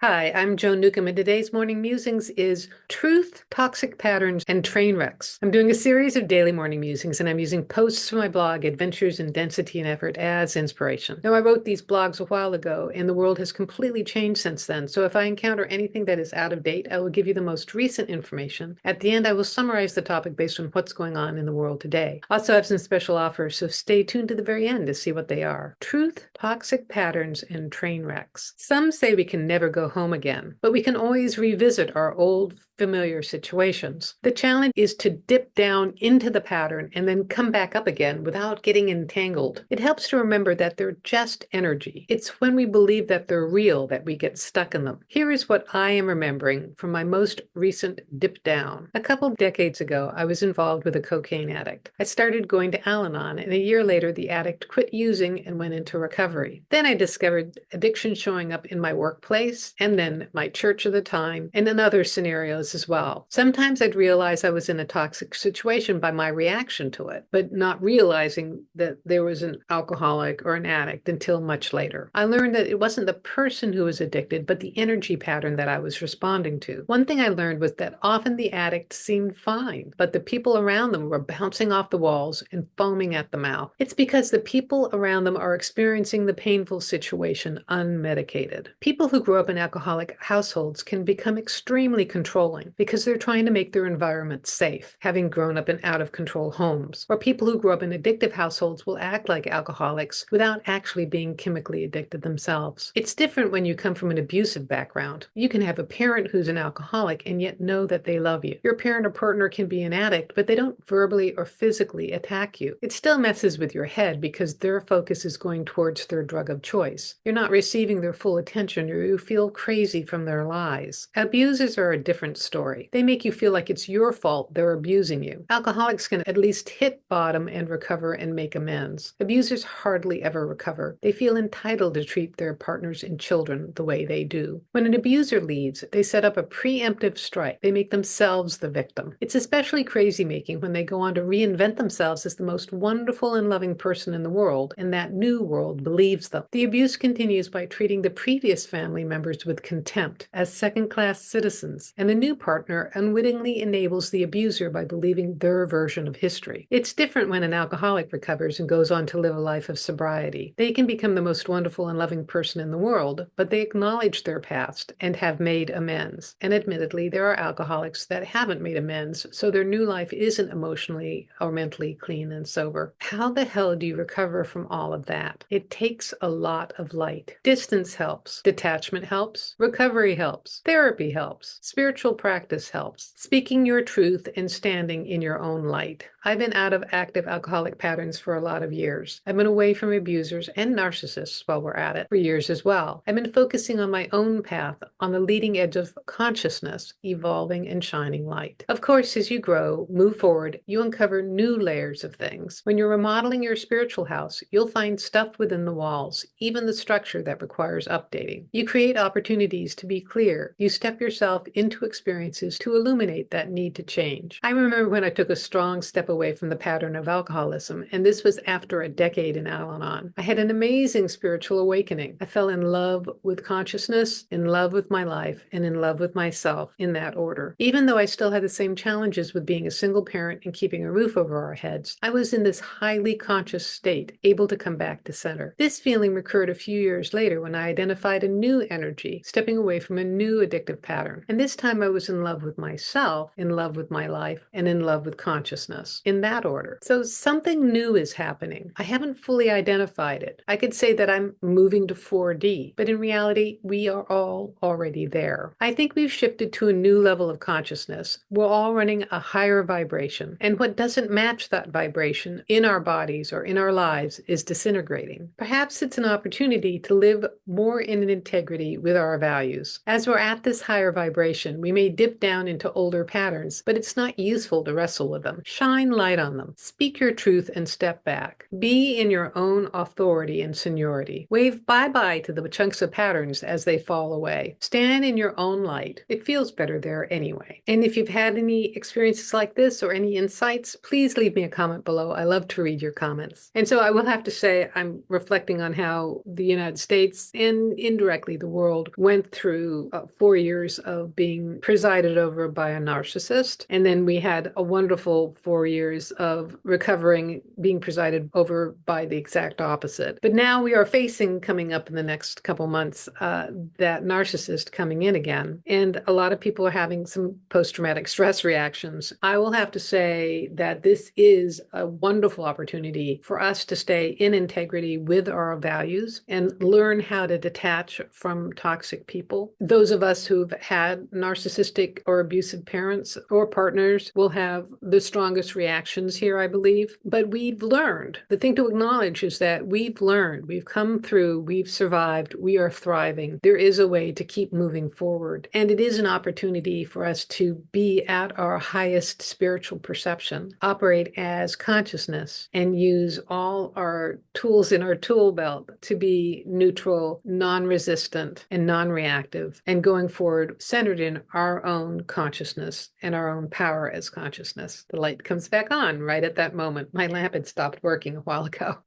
Hi, I'm Joan Newcomb, and today's morning musings is truth, toxic patterns, and train wrecks. I'm doing a series of daily morning musings, and I'm using posts from my blog, Adventures in Density and Effort, as inspiration. Now, I wrote these blogs a while ago, and the world has completely changed since then, so if I encounter anything that is out of date, I will give you the most recent information. At the end, I will summarize the topic based on what's going on in the world today. I also have some special offers, so stay tuned to the very end to see what they are. Truth, toxic patterns, and train wrecks. Some say we can never go home again, but we can always revisit our old familiar situations. The challenge is to dip down into the pattern and then come back up again without getting entangled. It helps to remember that they're just energy. It's when we believe that they're real that we get stuck in them. Here is what I am remembering from my most recent dip down. A couple decades ago, I was involved with a cocaine addict. I started going to Al-Anon, and a year later, the addict quit using and went into recovery. Then I discovered addiction showing up in my workplace, and then my church at the time, and in other scenarios as well. Sometimes I'd realize I was in a toxic situation by my reaction to it, but not realizing that there was an alcoholic or an addict until much later. I learned that it wasn't the person who was addicted, but the energy pattern that I was responding to. One thing I learned was that often the addict seemed fine, but the people around them were bouncing off the walls and foaming at the mouth. It's because the people around them are experiencing the painful situation unmedicated. People who grow up in alcoholic households can become extremely controlling because they're trying to make their environment safe, having grown up in out-of-control homes. Or people who grow up in addictive households will act like alcoholics without actually being chemically addicted themselves. It's different when you come from an abusive background. You can have a parent who's an alcoholic and yet know that they love you. Your parent or partner can be an addict, but they don't verbally or physically attack you. It still messes with your head because their focus is going towards their drug of choice. You're not receiving their full attention, or you feel crazy from their lies. Abusers are a different story. They make you feel like it's your fault they're abusing you. Alcoholics can at least hit bottom and recover and make amends. Abusers hardly ever recover. They feel entitled to treat their partners and children the way they do. When an abuser leaves, they set up a preemptive strike. They make themselves the victim. It's especially crazy-making when they go on to reinvent themselves as the most wonderful and loving person in the world, and that new world believes them. The abuse continues by treating the previous family members with contempt as second-class citizens, and the new partner unwittingly enables the abuser by believing their version of history. It's different when an alcoholic recovers and goes on to live a life of sobriety. They can become the most wonderful and loving person in the world, but they acknowledge their past and have made amends. And admittedly, there are alcoholics that haven't made amends, so their new life isn't emotionally or mentally clean and sober. How the hell do you recover from all of that? It takes a lot of light. Distance helps. Detachment helps. Recovery helps. Therapy helps. Spiritual practice helps. Speaking your truth and standing in your own light. I've been out of active alcoholic patterns for a lot of years. I've been away from abusers and narcissists while we're at it for years as well. I've been focusing on my own path on the leading edge of consciousness, evolving and shining light. Of course, as you grow, move forward, you uncover new layers of things. When you're remodeling your spiritual house, you'll find stuff within the walls, even the structure that requires updating. You create opportunities to be clear. You step yourself into experiences to illuminate that need to change. I remember when I took a strong step away from the pattern of alcoholism, and this was after a decade in Al-Anon. I had an amazing spiritual awakening. I fell in love with consciousness, in love with my life, and in love with myself in that order. Even though I still had the same challenges with being a single parent and keeping a roof over our heads, I was in this highly conscious state, able to come back to center. This feeling recurred a few years later when I identified a new energy, stepping away from a new addictive pattern. And this time I was in love with myself, in love with my life, and in love with consciousness, in that order. So something new is happening. I haven't fully identified it. I could say that I'm moving to 4D, but in reality, we are all already there. I think we've shifted to a new level of consciousness. We're all running a higher vibration, and what doesn't match that vibration in our bodies or in our lives is disintegrating. Perhaps it's an opportunity to live more in integrity with our values. As we're at this higher vibration, we may dip down into older patterns, but it's not useful to wrestle with them. Shine light on them. Speak your truth and step back. Be in your own authority and seniority. Wave bye-bye to the chunks of patterns as they fall away. Stand in your own light. It feels better there anyway. And if you've had any experiences like this or any insights, please leave me a comment below. I love to read your comments. And so I will have to say I'm reflecting on how the United States and indirectly the world went through 4 years of being presided over by a narcissist. And then we had a wonderful 4 years of recovering, being presided over by the exact opposite. But now we are facing, coming up in the next couple months, that narcissist coming in again. And a lot of people are having some post-traumatic stress reactions. I will have to say that this is a wonderful opportunity for us to stay in integrity with our values and learn how to detach from toxic people. Those of us who've had narcissistic or abusive parents or partners will have the strongest reactions here, I believe. But we've learned. The thing to acknowledge is that we've learned, we've come through, we've survived, we are thriving. There is a way to keep moving forward. And it is an opportunity for us to be at our highest spiritual perception, operate as consciousness, and use all our tools in our tool belt to be neutral, non-resistant, and non-reactive, and going forward centered in our own consciousness and our own power as consciousness. The light comes back on right at that moment. My lamp had stopped working a while ago.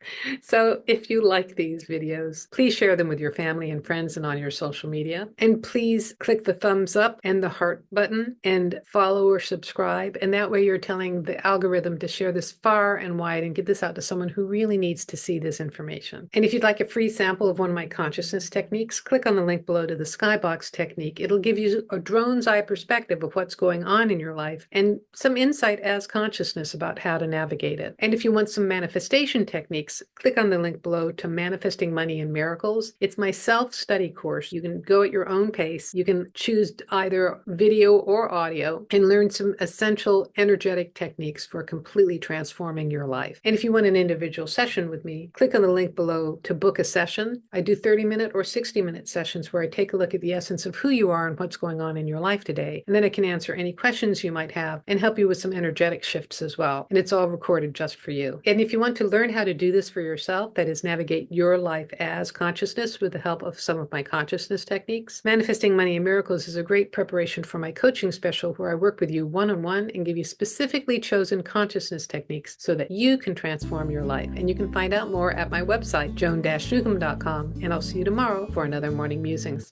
So if you like these videos, please share them with your family and friends and on your social media. And please click the thumbs up and the heart button and follow or subscribe. And that way you're telling the algorithm to share this far and wide and get this out to someone who really needs to see this information. And if you'd like a free sample of one of my consciousness techniques, click on the link below to the skybox technique. It'll give you a drone's eye perspective of what's going on in your life and some insight as consciousness about how to navigate it. And if you want some manifestation techniques, click on the link below to Manifesting Money and Miracles. It's my self-study course. You can go at your own pace. You can choose either video or audio and learn some essential energetic techniques for completely transforming your life. And if you want an individual session with me, click on the link below to book a session. I do 30-minute or 60-minute sessions where I take a look at the essence of who you are and what's going on in your life today. And then I can answer any questions you might have and help you with some energetic shifts as well. And it's all recorded just for you. And if you want to learn how to do this for yourself, that is navigate your life as consciousness with the help of some of my consciousness techniques, Manifesting Money and Miracles is a great preparation for my coaching special where I work with you one-on-one and give you specifically chosen consciousness techniques so that you can transform your life. And you can find out more at my website, joan-newcomb.com. And I'll see you tomorrow for another morning musing.